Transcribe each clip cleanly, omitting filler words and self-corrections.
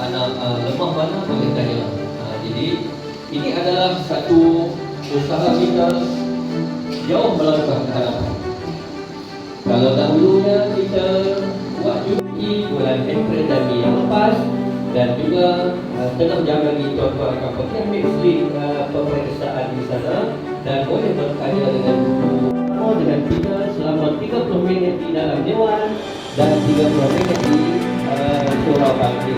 anak lemah mana boleh tanya. Jadi ini adalah satu usaha kita jauh melangkah ke hadapan. Kalau dahulunya kita buat di bulan April dan Mei yang lepas, dan juga tengah menjalani tuan-tuan rakan pekerja ambil slip pemeriksaan di sana dan boleh bertanya dengan dengan kita selama 30 minit di dalam Dewan dan 30 minit di Surau Bangkit.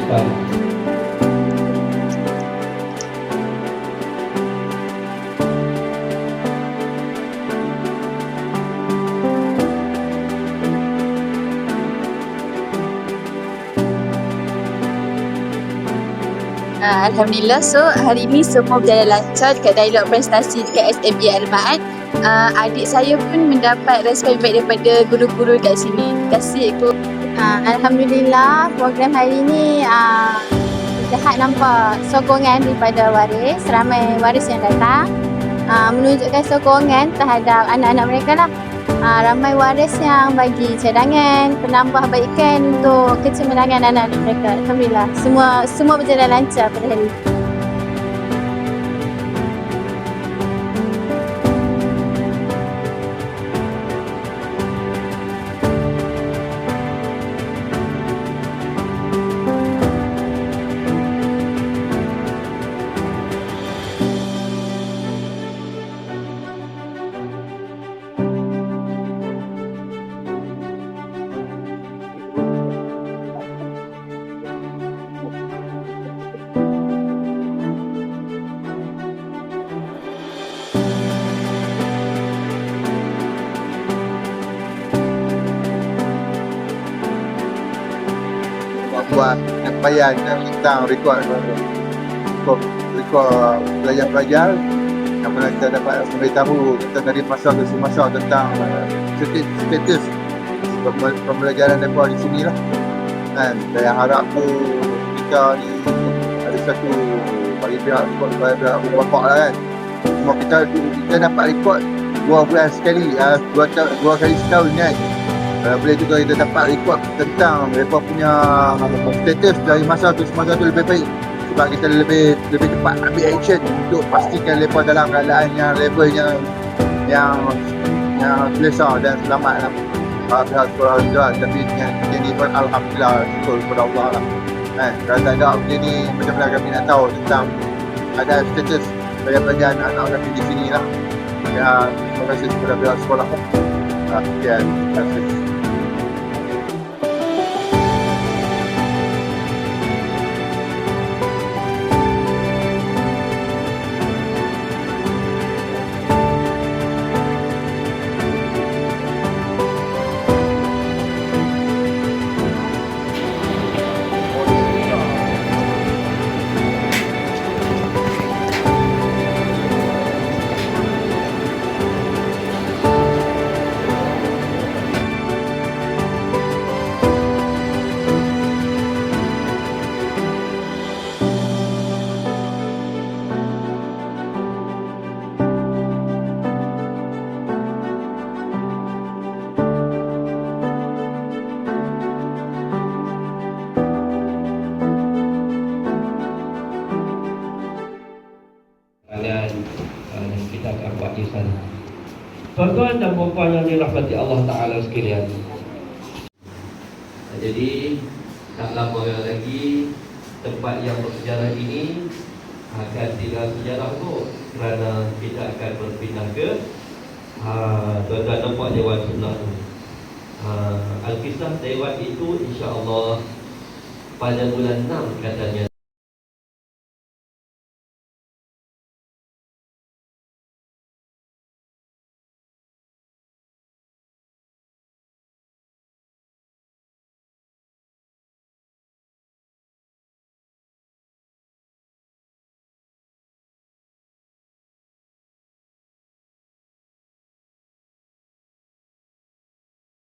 Alhamdulillah, so hari ni semua berjalan lancar dekat dialog prestasi dekat SMB Al-Ma'ad. Adik saya pun mendapat respon baik daripada guru-guru kat sini. Terima kasih ikut. Alhamdulillah, program hari ni lihat nampak sokongan daripada waris, ramai waris yang datang menunjukkan sokongan terhadap anak-anak mereka lah. Ramai waris yang bagi cadangan, penambahbaikan untuk kecemerlangan anak-anak mereka. Alhamdulillah, semua berjalan lancar pada hari ini. buat penyampaian tentang rekod pelajar-pelajar yang mana kita dapat memberitahu kita dari masa ke semasa tentang status pembelajaran mereka di sini lah. Dan saya harap tu kita ni ada satu bagi pihak bapak lah kan. Cuma kita dapat rekod 2 bulan sekali, 2 kali setahun kan. Boleh juga kita dapat rekod tentang mereka punya status dari masa tu semasa tu lebih baik, sebab kita lebih cepat ambil action untuk pastikan mereka dalam keadaan yang levelnya yang selesa dan selamat lah. Pihak sekolah juga, tapi yang ni pun alhamdulillah, syukur kepada Allah lah. Kalau tak ada benda ni, macam mana kami nak tahu tentang ada status pelajar anak-anak kami di sini lah. Ya, terima kasih kepada pihak sekolah. Sekian, terima kasih. Dan kita akan buat di sana. Tuan-tuan dan puan-puan yang dirahmati Allah Ta'ala sekalian, jadi tak lama lagi tempat yang bersejarah ini akan tinggal sejarah tu, kerana kita akan berpindah ke tuan-tuan nampak Dewan Sunnah tu. Al-Kisah Dewan itu insya-Allah pada bulan 6 katanya.